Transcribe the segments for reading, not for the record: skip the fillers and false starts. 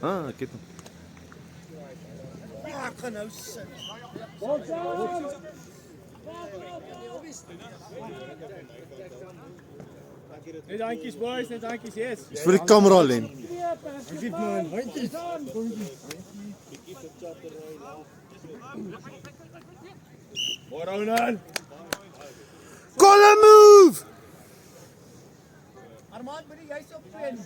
Ah, ek het hom. Ja, ek gaan nou sit. Net handjies boys, net handjies, yes. Dis vir die kamera len. Giet man, handjies. Mooi Ronan. Call a move! Armand, moet jy so pen?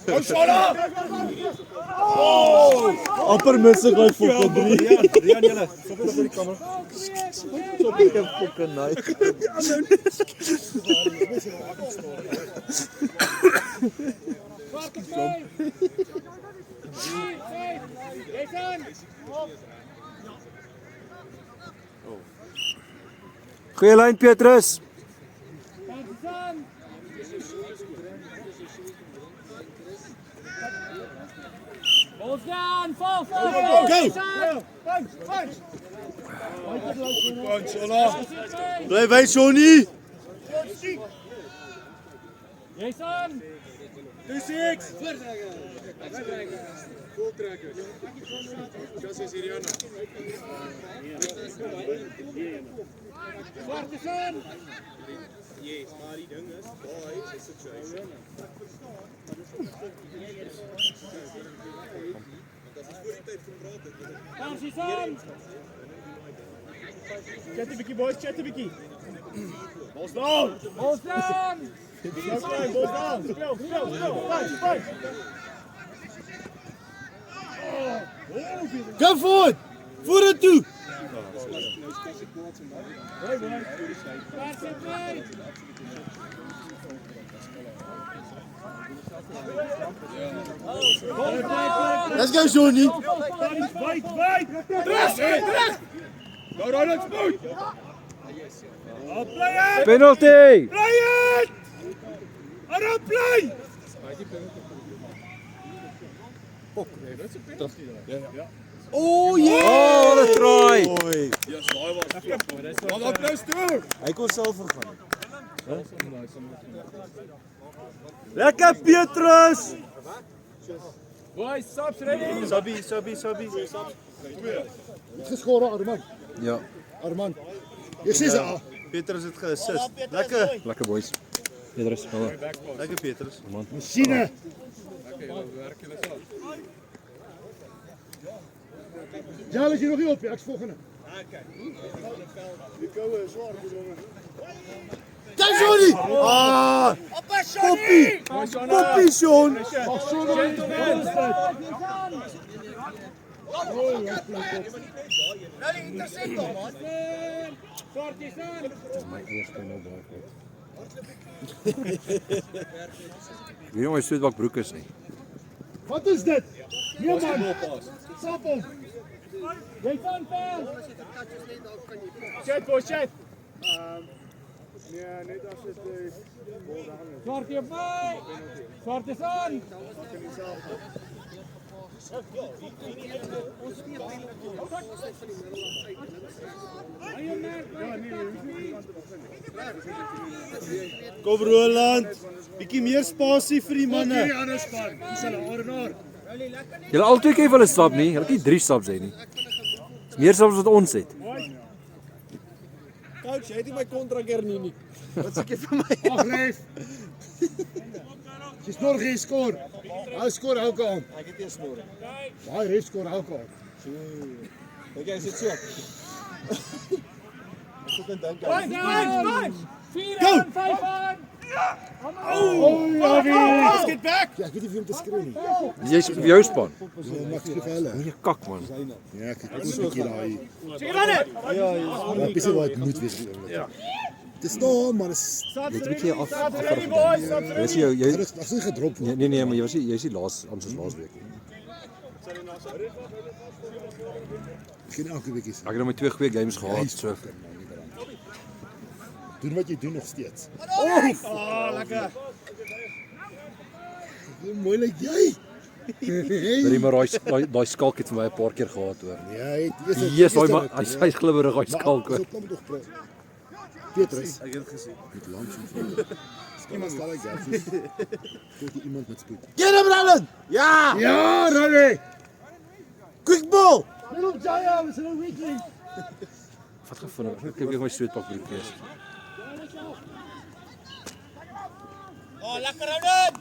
Kom Shola! Amper mis ek uit fucking 3. Rian julle, sop op die kamera. Sop ek fucking nice. Goeie lyn Petrus. Balls down, fall. Go! Punch, punch. Kom Shola. Bly by Johnny. Jason. 2-6. Voltrekkers. Jassie Siriana. Swarte son. Yes, maar die ding is, boy, is 'n situation. Dat is voor die tyd van praat het. Dansie son. Chat 'n bietjie boys, chat 'n bietjie. Balls down. Balls down. Balls down. Speel. Punch. Go forward. Vorentoe. Let's go Johnny. Wait. Terug. Go Ronald spoed. Play it. Penalty. Play it. Ara play. Oh yeah. Oh, dat try. Yes, daai was. Wat applaus toe. Hy kon self vergaan. Lekker Petrus. Boys, subs ready. Sabi. Geskore Armand. Ja, Armand. Jy sê se Petrus het geassist. Lekker boys. Petrus, hallo. Lekker Petrus. Man. masjiene. Ja, as jy nog nie op, ek's volgende. Die koue is swaar gedronge. Kom Johnny. Ah, Poppy, Sean. Ag so nou. Wie jongens weet wat broek is nie. Wat is dit? Nee man. Stap hom. Jy van vel. Chat boys, chat. Nee, net as dit Swarte op my. Swarte son. Kom Roland. Bietjie meer spasie vir die manne. die ander span. Dis hulle Arnaar. Julle altyd kyk hulle stap nie, hulle het nie 3 staps hê nie. Dis meer staps wat ons het. Coach, jy het nie my kontrak hernie nie. Wat sê jy vir my? Ag ref. Dis nog geen skoor. Hy skoor elke aand. Ek het eers snor. Daai ref skoor elke aand. Kyk jy sit so. Ek sit en dink. Punch. 4 aan 5 aan. Oh, Let's get back. Ja, ek weet nie of jy hom te skreeu nie. Jy's vir jou span. Ja, maar ek skryf vir hulle. Jy kak man. Ja, ek het 'n bietjie daai. Check run it. Ja, dis wat moet wees. Ja. Dis nou, maar is Jy het 'n bietjie af. Ready boys, subs Jy ready. sien jou jy dit is nie gedrop nie. nee, maar jy's die laas ons laasweek. Geen elke week is. Ek het nou met 2 goeie games gehad, so Doen wat jy doen nog steeds. Oh, lekker. Hoe mooi lyk jy? Hoorie maar daai skalk het vir my 'n paar keer gehad hoor. Ja, hy het Jesus, daai man, hy's glibberig, hy skalk hoor. Kom tog praat. Petrus, Ek het gesien. met lang so. Iemand staan like dat. Tot iemand met spoed. Get him, Roland! Ja! Ja, Roland! Quick ball! Little Jaya, is een weakling. Wat gaan vinnig. Ek kyk my sweetpak broek wees. Oh, lekker Roland!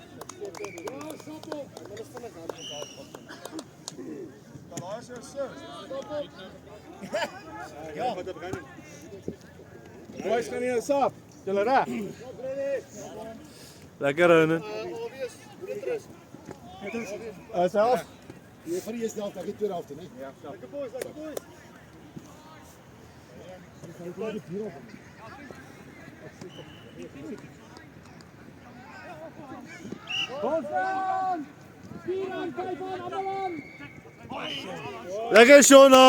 Ja, wat het gaan nie. Boys gaan nie sap. Julle reg? Lekker Ronan. Self. Jy vir die eerste helft, ek het tweede helft, nee. Ja, lekker boys, lekker boys. Bosman! Spieren, kyk aan, almal. Lekker Shona.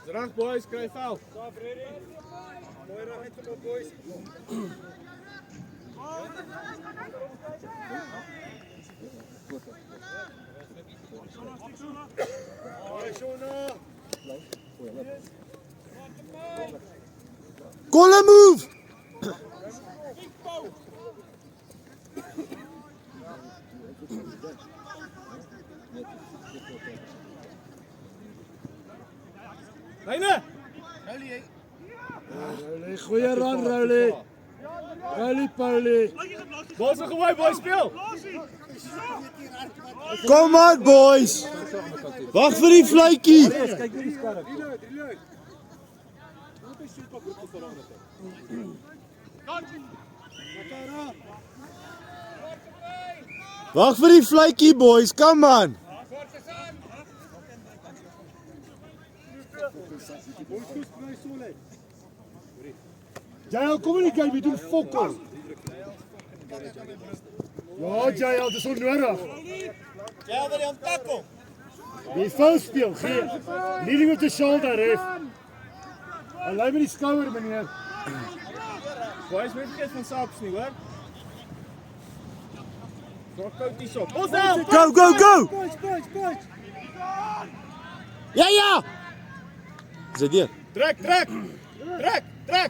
Reg boys, kry veld. Stop ready. Mooi reg uit op boys. Call a move! Lyne. Rowley, goeie run, Rowley. Rowley, Paulie. Boys nog gewy, boys speel. Kom aan, boys! Wag vir die vletjie! Kyk hierdie skerp. Wag vir die vletjie, boys, kom aan! Jael, kom in die game, jy doen fokol. Ja, Jael, dis onnodig. Jael wil hom tackle. Die foul speel, gee. Leading with the shoulder, ref. En lei met die skouer, meneer. Boys, moet vergeet van saps nie, hoor. Drop out die shot. Ons help. Go, go, go! Boys. Ja, ja! Is dit hier? Trek.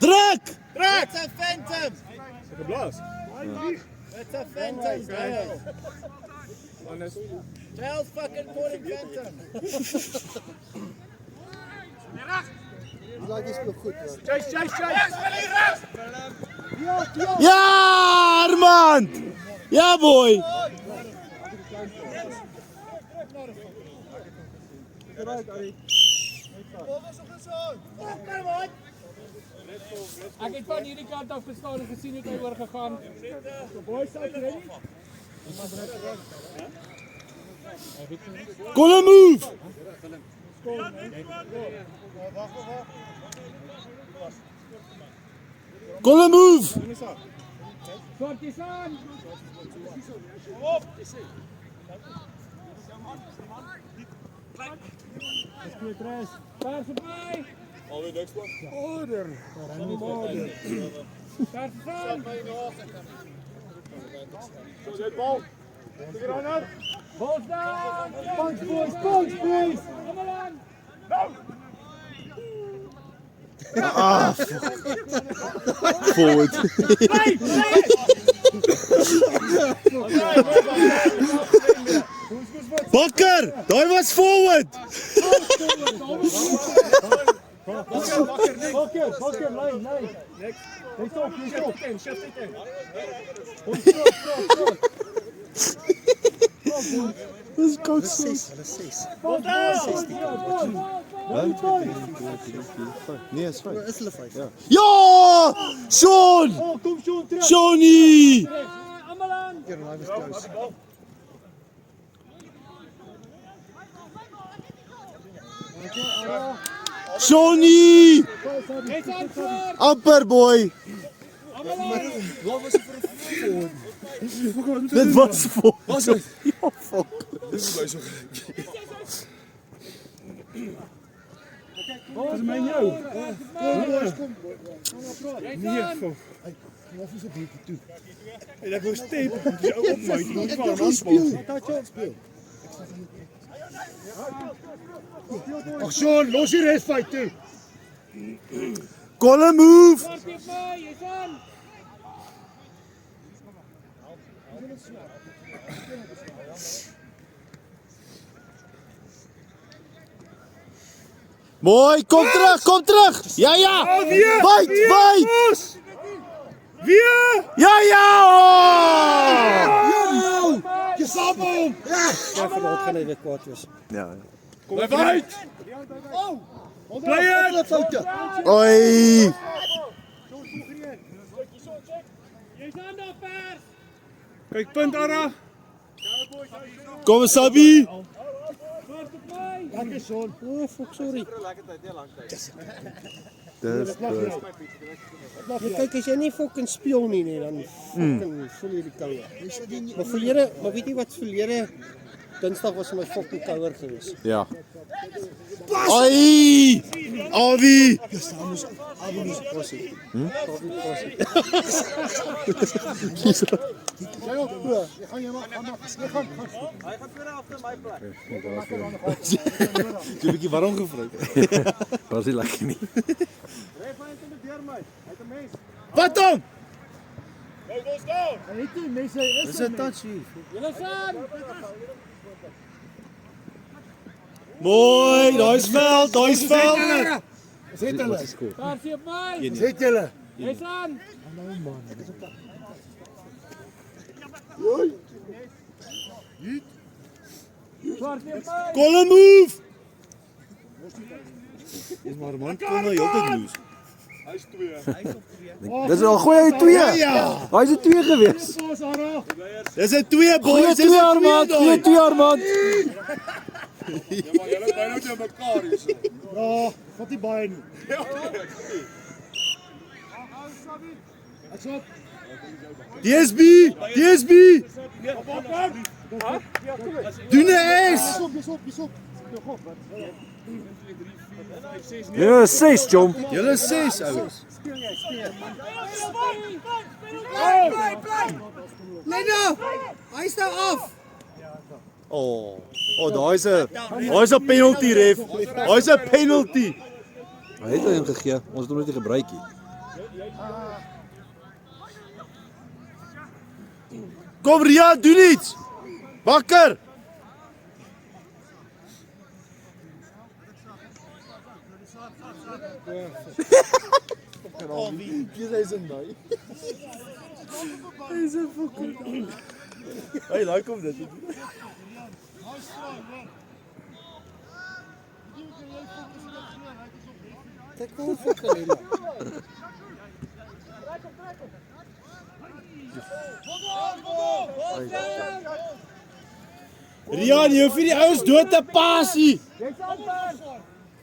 Druk! It's a phantom. Ek geblaas. It's a phantom, guys. Honest. Jail's fucking calling phantom. Chase. Ja, Armand! Ja, boy! Ek het van hierdie kant af gestaan en gesien hoe hy oorgegaan. Boys, are you ready? Call a move! Call a move! Swarties aan. Pers verby. Alweer next one. Order. Pers aan. Soos hy bal. Figure runner. Bos daar. Punch, boys. Almal aan. Forward. Bakker! Daai was forward! Bakker, lyn. Next. Hey, stop. Shift it in. Dis koud 6. Nee, is 5. Is hulle 5? Ja! Sean! Oh, kom Sean terug. Shawnee! Almal aan. Shawnee! Jy's aan voor. Amper boy! Dit was voor. Ja, fuck. Dis my en jou. En ek wou step, dis ou op my, moet maar aanspeel. Ag Sean, los die res fight toe. Colin move. Swart op my, jy's aan. Mooi, kom terug. Ja. Wait. Weer! Ja. Je stap hom! Ja. Kom uit! Bly uit! Oi. Jy's aan daar pers. Kyk punt Ara. Kom Sabi. Swart op my. Dankie son. Oh, fuck, sorry. Dis Kyk, as jy nie fucking speel nie, dan fucking voel jy die koue. Maar verlede, maar weet jy wat verlede Dinsdag was my fucking kouer geweest. Ja. Oi! Avi! Jy bietjie warm gevra. Was nie lekker nie. Wat dan? Dis 'n touch hier. Jy's aan. Mooi, daai's veld. Sê hulle. Persie op my. Sê julle. Jy's aan. Swart op my. Colin move. Dis maar man, kom nou heeltyd moes. Dis al goeie 2. Ja. Hy's 'n 2 gewees. Ons Ara. Dis 'n 2 boys, Goeie dis 'n 2 Armand, goeie 2 Armand. Maar julle bly nou te mekaar hierso. Ja, vat die baie nie. Asop. DSB. Doen 'n S. Besop. Ja, 6 jom. Julle 6 ouens. Lena, hy staan af. Oh, daai's 'n penalty ref. Daai's 'n penalty. Hy het hom gegee. Ons het hom net nie gebruik nie. Kom Ria, doen iets. Bakker. Hey, like hom dit. Kyk hoe fucking Lena. Ria, jy hoef nie die ouens dood te pas nie. Jy's aan pers.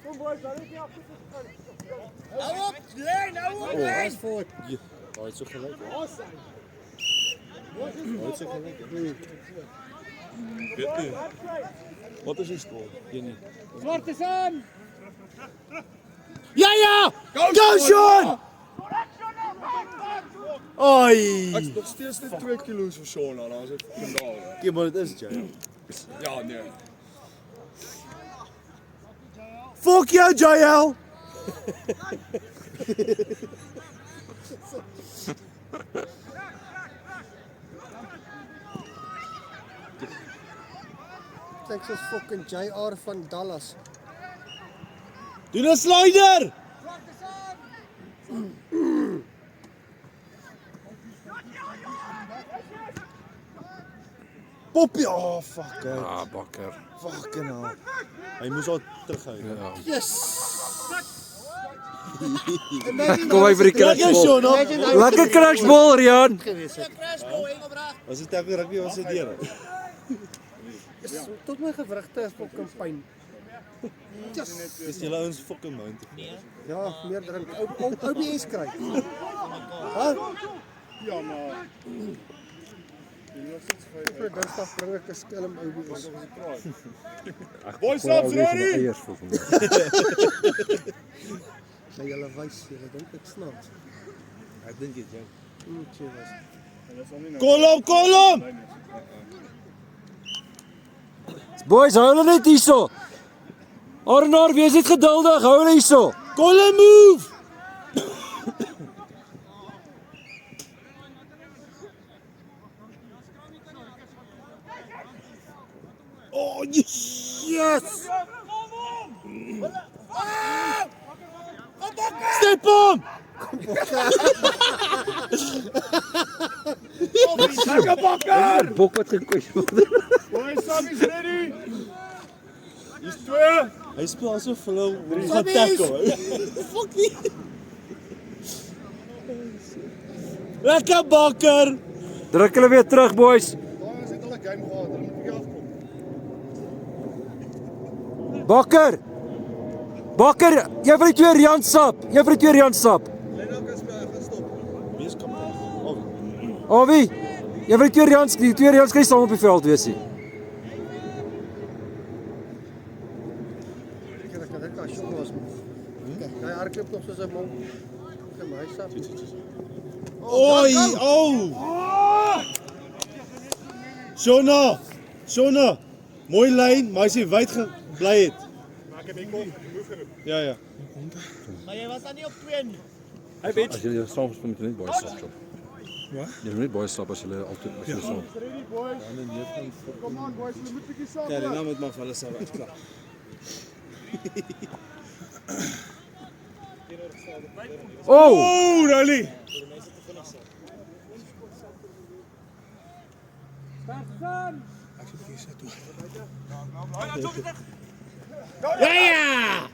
Kom boys, dan is jy agter. Nou op. Hy's voort. Daai so gelyk. Wat is die skool? Swart is aan. Ja! Go Sean! Oi! Ek's nog steeds net 2 kilos vir Sean aan, as dit vandag. Kyk maar dit is jy. Ja, nee. Fuck jou, JL. Kyk soos fucking JR van Dallas. Doen 'n slider. Poppie, oh fuck. Ah, bakker. Fucking hell. Hy moes al terughou. Ja. Yes. Kom hy vir die Lekker crashball. Sean. Lekker crashball, Rian. Was dit ek rugby was dit deur. Tot my gewrigte is fucking pyn. Dis julle ouens fucking mount. Ja, meer drink. Ou BS kry. Ja, maar Vir Dinsdag bring ek 'n skelm ou BS. boys stops ready. Eiers vir hom. Sy julle wys, julle dink ek snaaks. Ek dink dit jy. Cheers. Kolom. Boys, hou hulle net hierso. Arnar, wees net geduldig. Hou hulle hierso. Kolom move. Oh, yes! Yes! Step hom. Bok wat gekwes word. Boys, Sammy's ready. Hier's 2. Hy speel asof hulle hom gaan tackle. Fuckie! Lekker bakker. Druk hulle weer terug, boys. Ons het al 'n game gehad. Hulle moet bietjie afkom. Bakker. Bakker, jy vir die twee Rian sap. Jy vir die twee Rian sap. Wees kaptein. Awie, jy vir die twee Rians kan nie saam op die veld wees nie. Ek dink as jy was. Hy hardloop nog soos 'n mond. Vir my sap. Oi, oh. Shona. Mooi lyn, maar as jy wyd gebly het. Maar ek het nie kom. Ja. Maar jy was dan nie op 2 nie. As jy saam speel met net boys stap. Wat? Jy moet net boys stap as hulle altyd as jy saam. Ready, boys. Kom aan, boys. Hulle moet bietjie saam. Ja, die naam het maar vir hulle sal uitklaar. Oh! Oh, Rally. Ja!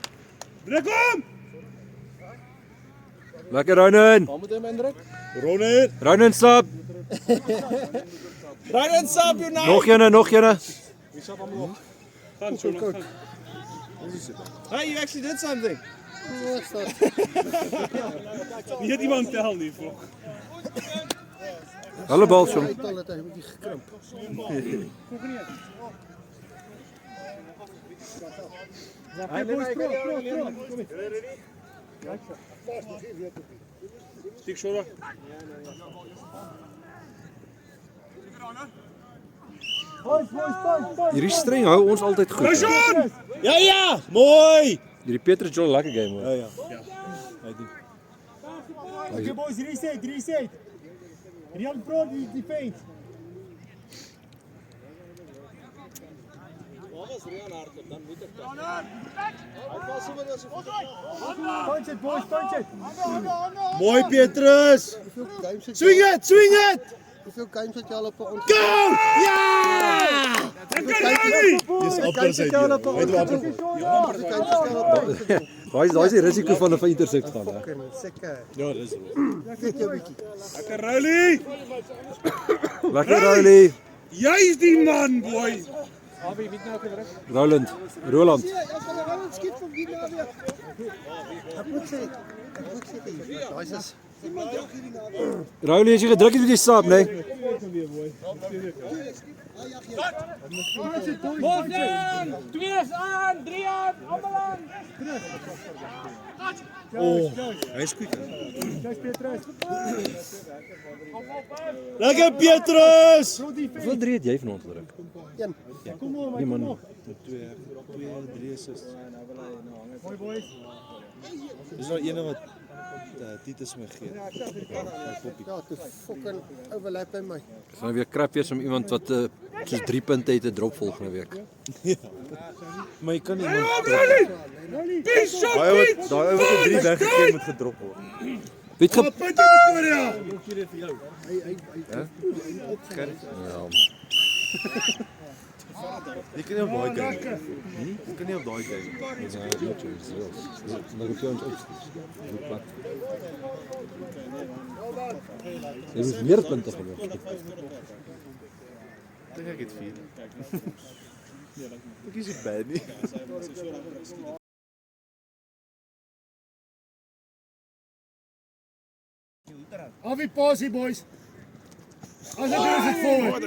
Druk hom! Lekker Ronan. Waar moet hy my indruk? Ronnie. Ronan stap. Ryan Sap you now. Nog eene. Gaan so goed. Hey, you actually did something. Nie het iemand tel nie, volk. Hulle bal son. Hy het al dit hy moet gekrimp. Hey, boys, pro. Tik shoulder. Hierdie streng hou ons altyd goed. Ja, mooi. Hierdie Petrus Joel lekker game hoor. Ja. Hy doen. Okay, boys, reset. Rian Pro die defense. Punch it, boys, punch it. Mooi Petrus. Hoeveel games het Swing it. Hoeveel games het jy al op 'n Go! Ja! Dis amper sy deel. Hy doen amper. Daai is die risiko van 'n intercept gaan hè. Seker. Ja, dis. Kyk jou bietjie. Lekker Rally. Lekker Riley. Jy's die man, boy. Roland. As hulle nou skiet van hier na weer. Ek moet sê dit. Daai is Riley as jy gedruk het met die stap, nee. Bosman! 2 aan, 3 aan, almal aan. Hy's goed. Guys, Petrus. Lekker Petrus. Hoeveel 3 het jy vanaand gedruk? Kom op, Nee man. 2, 3 assists. Mooi boys. Dis nou ene wat Titus my gee. ja, toe fucking overlap by my. Dis nou weer krap wees om iemand wat soos 3 punte het te drop volgende week. Maar jy kan nie iemand. Daai ou wat 3 weggegee moet gedrop word. Wie het ge Punte Pretoria. Jy kan nie op daai kyk. Jy kan nie op daai kyk. Nou moet jy ons opstuur. Dit is meer punte geword. Ek dink ek het 4. Ek is nie bad nie. Avi passie boys. As ek is forward.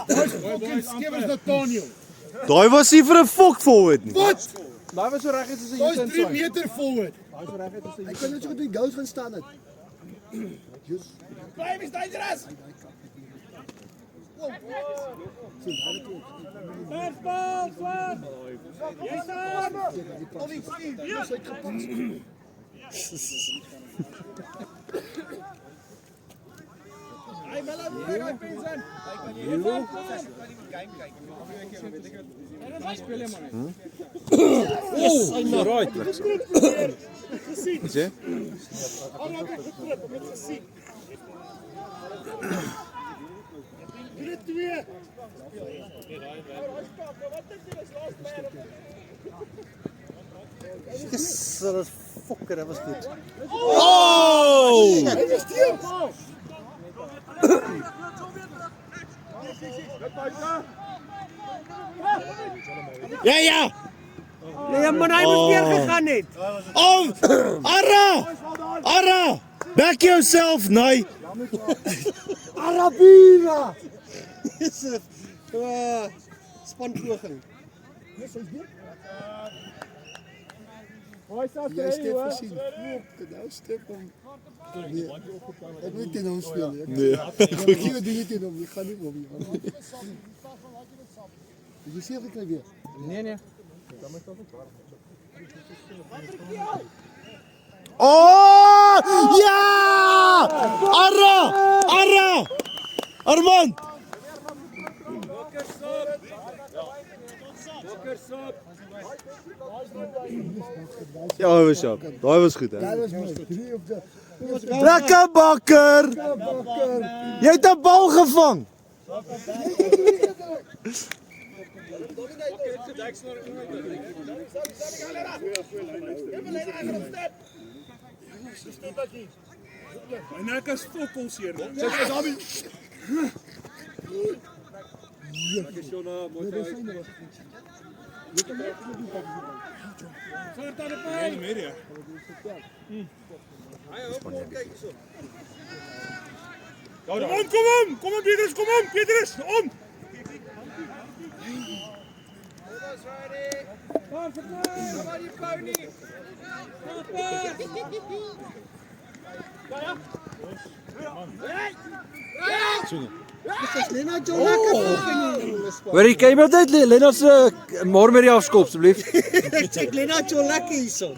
Boys, fucking skewers Nathaniel. Daai was nie vir 'n fok forward nie. Wat? Daai was so reg het soos 'n Boys 3 meter forward. Ek kon net so goed die goals gaan staan het. Baby is dangerous. Fastball, swat. Yes, Yes, hy maak. Right. Wat sê? Arab het getrip, ek het gesien. Dit 2. Yes, dat was fokker, dat was goed. Oh! Dit is stil. Ja. Nee, man, hy moes weer gegaan het. Oh! Ara! Back yourself, nee. Arabira! Yes, spanpoging. Jy step Gesien. Nou step hom. Nee. Ek weet teen hom speel. Nee. Ek gee dit teen hom. Ek gaan nie hom nie. Jy sê ek kry weer. Nee. Oh! Ja! Ara! Armand! Ja, hy was sharp. Daai was goed, hè. Dit was mooi. 3 op die. Lekker bakker! Jy het 'n bal gevang. My nek is fokol seer. Kom on Petrus, om! Dit is Lena John lekker. Hoorie, kyk maar net Lennard se marmerie afskop asseblief. Check Lena John lekker hierso.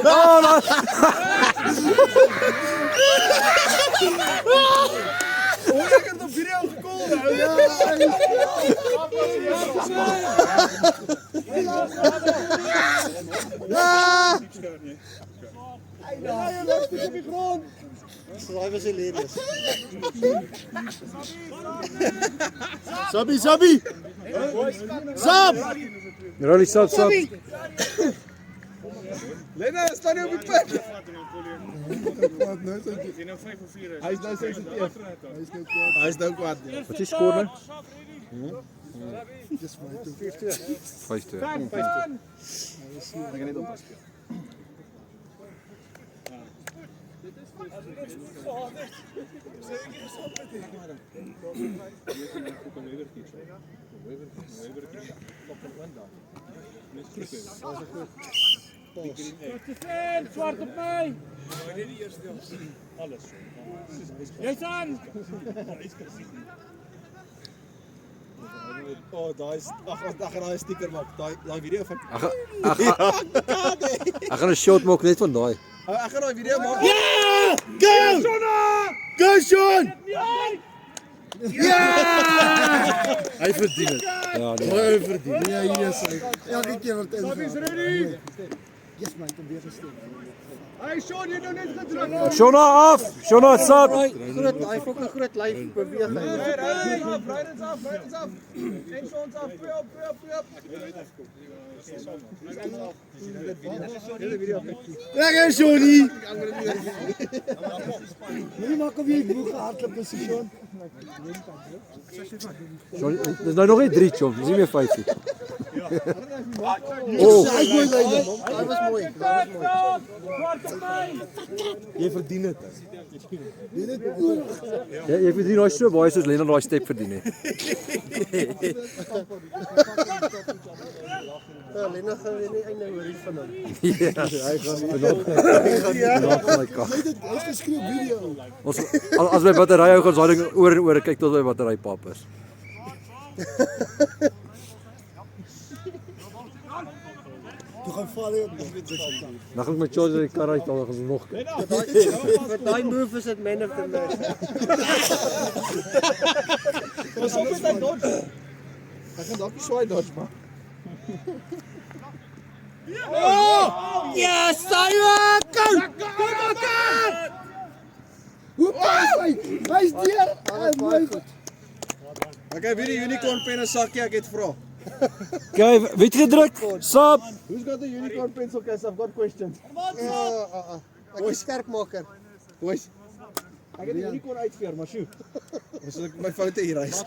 Oh, no. Ek het op video gekom nou. Daai was hilarious. Sabi! Sap! Rolly stop. Lena, staan nie op die pad. Hy is nou 46. Hy is nou kwaad. Wat is skoor nou? Dis my 5-2. Swart op my. Jy's aan. Oh, daai daai sticker maak. Daai video van Ek gaan 'n shot maak net van daai. Ek gaan daai video maak. Ja! Go Sean! Ja! Hy verdien dit. Ja, nee. Hy verdien. Ja, hier is hy. Elke keer word in. Is ready. Yes man, kom weer gestel. Hey Sean, jy nou net gedruk. Shona af. Shona sap. Groot, hy fokker groot lyf beweging. Riders af. En Sean's af. Lekker Johnny. Moenie maak of jy moeg gehardloop is, Sean. Dis nou nog nie 3 chomp, dis nie meer 5 nie. Oh, hy gooi lyne. Hy was mooi. Swart op my. Jy verdien dit. Ja, ek verdien daai so baie soos Lennard daai step verdien het. Ja, Lena gaan weer nie einde hoor hier van hom. Ja, hy gaan my kak. Hy het geskryf video. Ons as my battery hou gaan daai ding oor en oor kyk tot my battery pap is. gaan val hier. Dan gaan ek my charger die kar uit al nog. Vir daai move is dit man of the match. Pas op met hy dodge. Hy gaan dalk nie swaai dodge maar. Ja, Simon! Kom! Hoe pas hy? Hy's deur. Mooi goed. Okay, wie die unicorn pen en sakkie ek het vra. Okay, weet gedruk. Sap. Who's got the unicorn pencil case? I've got questions. Ek is skerpmaker. Boys. Ek het die unicorn uitveer, maar sjoe. Ons het my foute hier huis.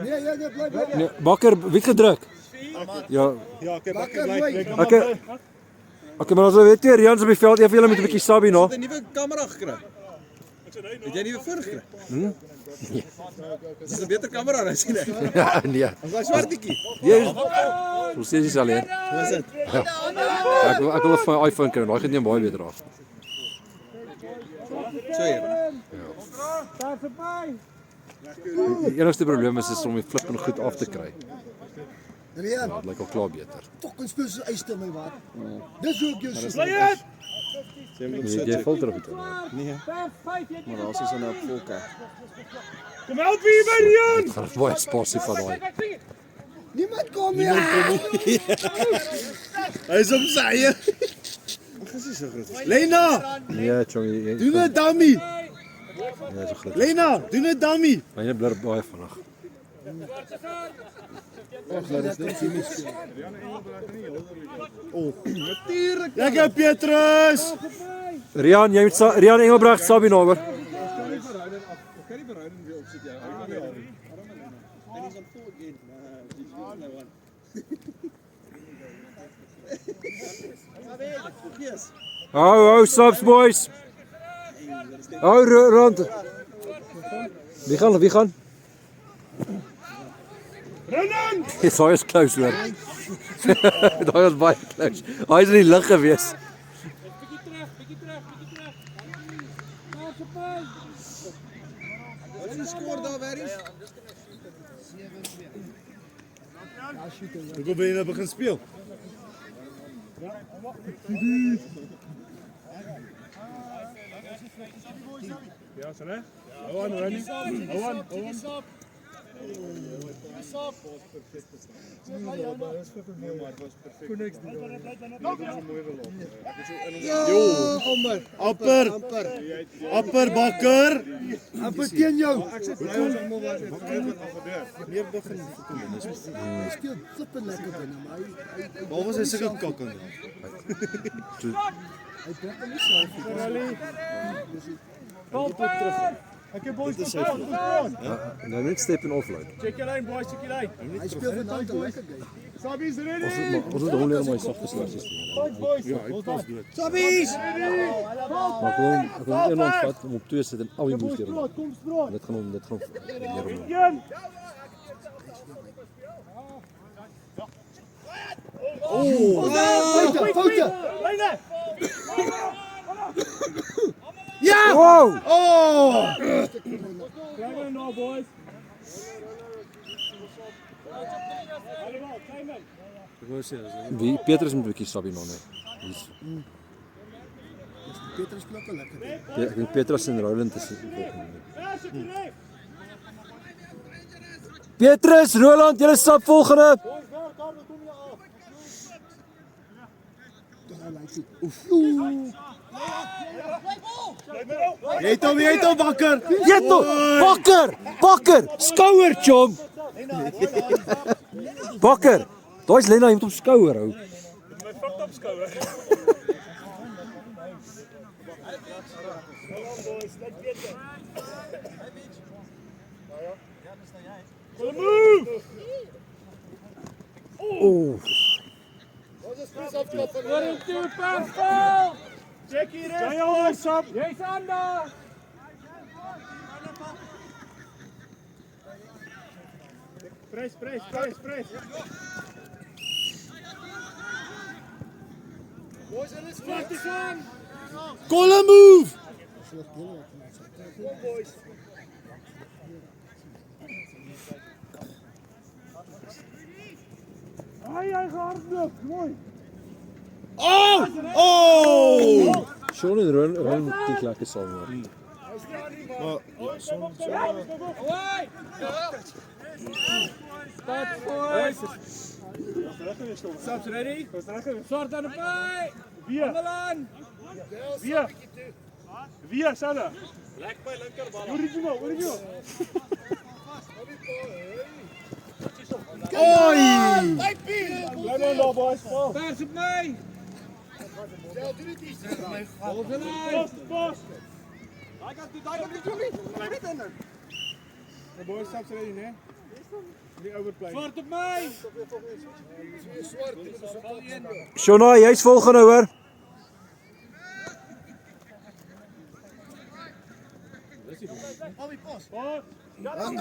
Nee, bly. Nee, Bakker, weet gedruk. Ja. Ja, okay, Okay. Okay, maar as jy weet jy Rian se op die veld, julle met 'n bietjie sabie nog. Het 'n nuwe kamera gekry. Het jy 'n nuwe foon gekry? Dis 'n beter kamera, nou sien ek. Ja, nee. Ons daai swartetjie. Jy Ons sê dis alleen. Wat is dit? Ek wil vir my iPhone kry, daai gaan nie baie beter af. So hier. Die enigste probleem is om die flip en goed af te kry. Rian, Dit lyk al klaar beter. fucking speel so eis te my wat. Dis hoe ek jou so. Jy val terug uit. Nee. Maar daar is ons nou op volke. Kom help wie by Rian. Dit gaan baie spasie van daai. Niemand kom hier. Hy is op sy eie. Ag, is hy so groot. Lena, Nee, chong, doen 'n dummy. Ja, so groot. Lena, doen 'n dummy. Myne blur baie vinnig. Lekker Petrus. Rian, jy moet Rian Engelbrecht sabie nou hoor. Hou, subs boys. Hou rond. Wie gaan? Rennen! Daai is close hoor. Daai was baie close. Hy is in die lug gewees. Wat is die skoor daar, Werries? Hoe ben jy nou begin speel? Ja, so né? Hou aan, Ronnie. Hou aan. Apper bakker. Amper teen jou. Meer begin Speel flippend lekker binne, maar hy Waar was hy sulke kak aan? trek hom nie self nie. Ek het boys Dit is sy Nou net step en offload. Check your line, boys, check your line. Hy speel vanaand 'n lekker game. Sabbies ready. Ons moet hom leer om hy sag te slaap sisteem. Ja, hy pas dood. Sabbies! Maar ek wil een ontvat om op 2 sit en al die moes deur. Kom spraak. Dit gaan leer hom. Foute. Lyne. Ja! Wow! Kry hom nou, boys. Wie Petrus moet 'n bietjie sabie nou net. Petrus speel ook 'n lekker game. Ja, ek dink Petrus en Roland is Petrus, Roland, julle stap volgende. Jy het hom bakker. Jeto, Bakker, skouer chom. Bakker. Daai's Lena, jy moet op skouer hou. Oh. Check hier is. Jy ons op. Jy's aan daar. Press. Boys, hulle is vlak te gaan. Call a move. Boys. Hy gehardloop, mooi. Sean en Ron moet kyk lekker saam hoor. Subs ready? Swart aan die paai. Wie? Milan. Wie, Sana? Lek by linkerbal. Original. No, boys. Pers op my. Pas. The boys subs ready, né? Swart op my. Shona, jy's volgende hoor.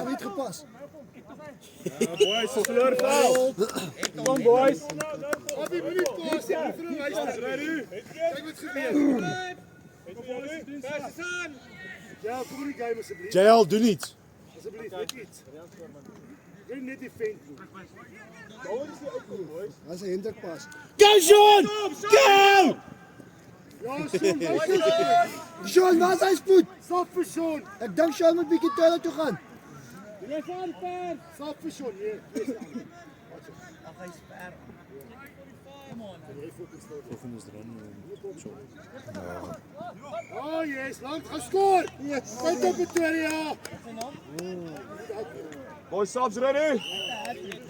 Niet gepast. Boys, verloor foul. Kom boys. Ja, kom die game asseblief. JL, doe niets. Asseblief, net iets. Jy net die vent doen. Daar is die uitkom, boys. Dat is een Hendrik pas. Go, Sean! Go! Ja, Sean, Sean, waar is hy spoed? stop vir Sean. Ek dink Sean moet bietjie toilet toe gaan. Jy van Pers. Stop vir Sean. Oh yes, lank geskoor. Kyk op Pretoria. Boys, subs ready?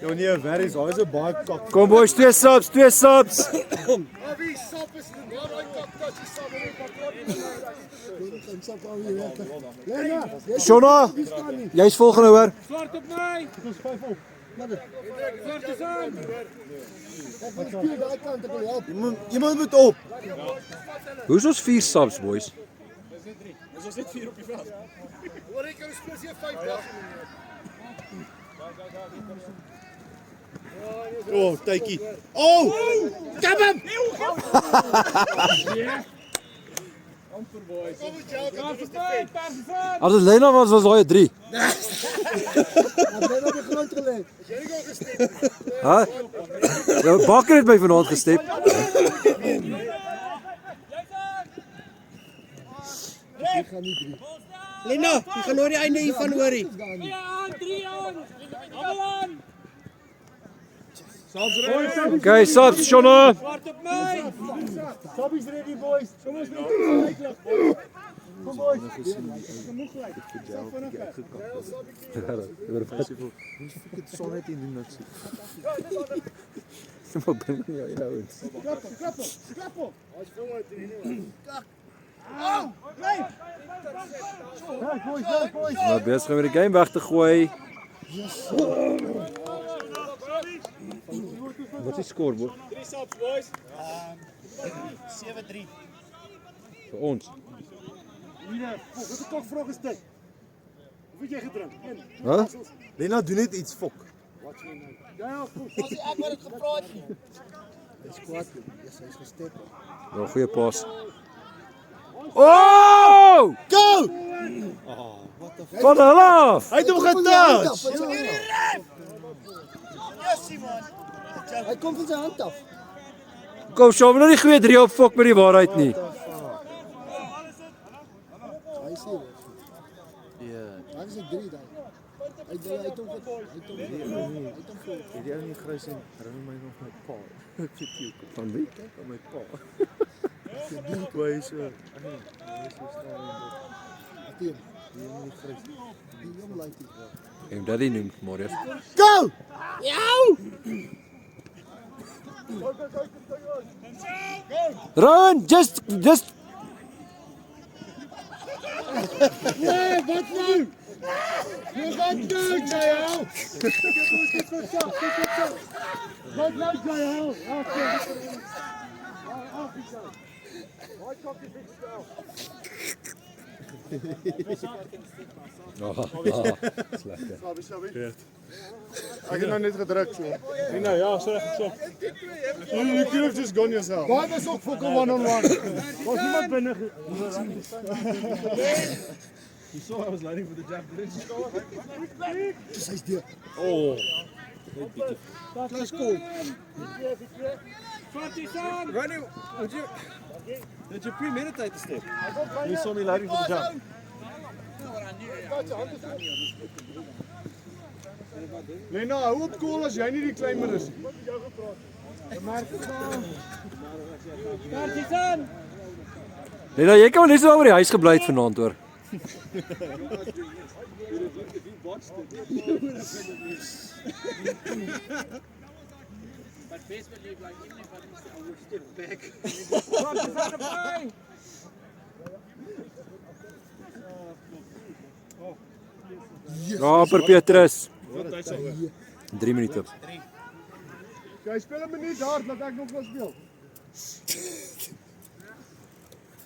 Yo, nee, waar is? Daar is 'n baie kak. Kom boys, 2 subs. Wie sap is maar daai kaktas is sap in die Shona, jy's volgende hoor. Swart op my. Swart is aan. Ek wil speel daai kant, ek wil help. Iemand moet op. Hoe's ons 4 subs boys? Hoor ek kan speel hier 5 dae. Oh, tydjie. Oh! Kap hom! As dit Lena was daai 3. Ek bly op die grond gelê. Hæ? Ja, Bakker het my vanaand gestep. Ek gaan nie 3. Lena, jy gaan oor die einde hiervan hoorie. 3 aan, 3 aan. Milan. Okay, subs, Shona. Swart op my. Sabbies ready boys. Kom ons net uitlig. Kom boys. Son net in doen niks. Maar bring my jou ouens. Klap hom. Hy's vol uit hierdie. Nou besig om die game weg te gooi. Wat is scoreboard? 3 subs boys. 7-3. Vir ons. Hier, wat 'n kokvraag is dit? Hoe het jy gedrink? Hæ? Lena, doen net iets fok. Ja, goed. Ek word dit gepraat nie. Hy's kwaad. Yes, hy's gestep. Ja, goeie pas. Oh! Go! Van hulle af. Hy het hom getouch. Hy kom van sy hand af. Kom, Sean, nou die goeie 3 op fok met die waarheid nie. Hy sê. Ja. Daar is 'n 3 daai. Hy het hom vol. Die ou nie grys en herinner my nog my pa. Ek weet nie hoekom. Van wie? Van my pa. Hoe hy so. Hy so staan en Teen. die ou nie grys. Die jong lyk dit. En daddy noem Marius. Go! Run, just Nee, wat nou? Jy gaan nou, JL. Wat nou, JL? Ek het nou net gedruk so. Nina, ja, so reg so. You could have just gone yourself. Daai was ook fokke one-on-one. Was iemand binne? You saw I was lighting for the jump, didn't you? Dis hy's deur. Oh. Klas kom. Wanneer moet je premeditate te step? You saw me lighting for the jump. Lena, hou op kool as jy nie die kleiner is. Lena, jy kan net so oor die huis gebly het vanaand hoor. Ja, per Petrus. 3 minute. Jy speel 'n minuut hard, laat ek nog wel speel.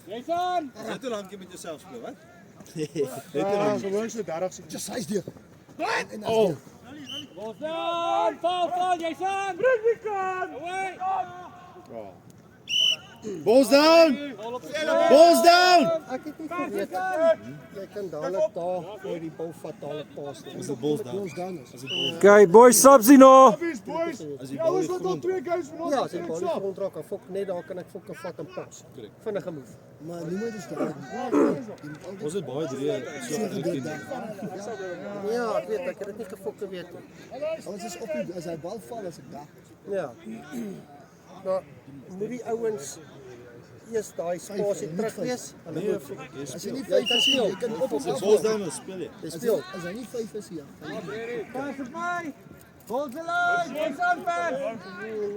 Jason! Net hoe lank jy met jouself speel, wat? Ja, gewoon so 30 sekondes. Just hy's deur. Ball down! Fall, Jason! Bring the gun! Away! Balls down! Balls down! Ek het nie geweet jy kan dadelik daar voor die bal vat dadelik pas. Is the balls down? Okay, boys, subsie nou. Boys, die ouens wat al 2 guys vanaand. Ja, as die bal nie ronddraak kan fok net daar kan ek fokke vat en pas. Vinnige move. Maar niemand is daar. Was dit baie 3 so gedink? Ja, ek weet ek het dit nie gefok geweet nie. Ons is op die, as hy bal val as ek daar. Ja. Maar moet die ouens eers daai spasie terug wees. Hulle moet As jy nie 5 is nie, jy kan op ons Balls af. down, speel jy. jy speel. As hy nie 5 is hier. Pass het my! Ball's alive! Jason, pass!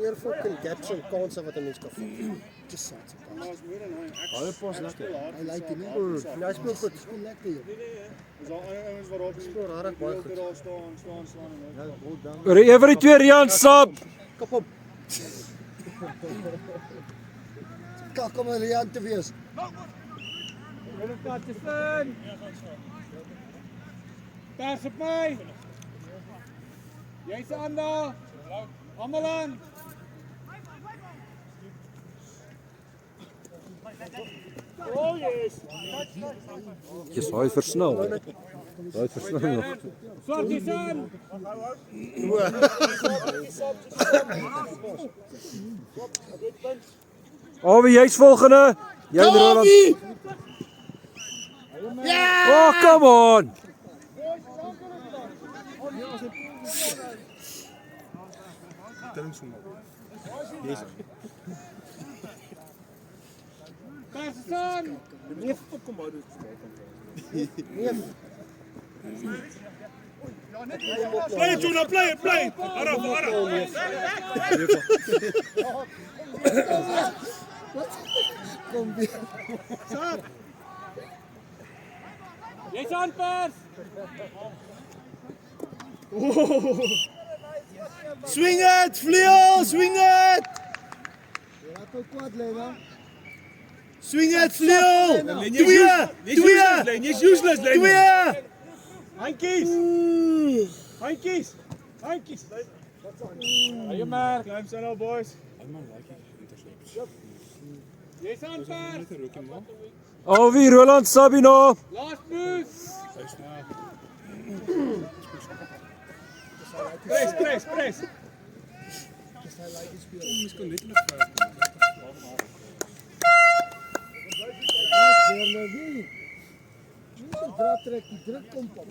Meer fucking gaps en kansse wat 'n mens kan vat. Just sad. Baie pas lekker. Hy like dit nie. Ja, hy speel goed. Speel lekker hier. Is daar ander ouens wat daar Speel regtig baie goed. daar staan. Ja, ball down. Oor die every 2 Rian sub. Kap hom. Kak om 'n Rian te wees. Pass Jason! Pass het my! Jason daar! Almal aan! Oh yes! Jy's hy versnel. Hy versnel nog. Swart Jason! Alwie, jy's volgende. Jy en Roland. Oh, come on. Pass Jason! Play Tuna, play. Ara. Kom weer. Jason, pass! Swing it, Vleo, swing it! Jy raak ook kwaad Lena. Swing it, Vleo! Jy's useless, Twee! Handjies! Hey, maar. Climb zijn al boys. Jason, pass! Alwie, Roland Sabino. Last move! Press! Weer nou wie? Nie so druk trek, die druk kom op.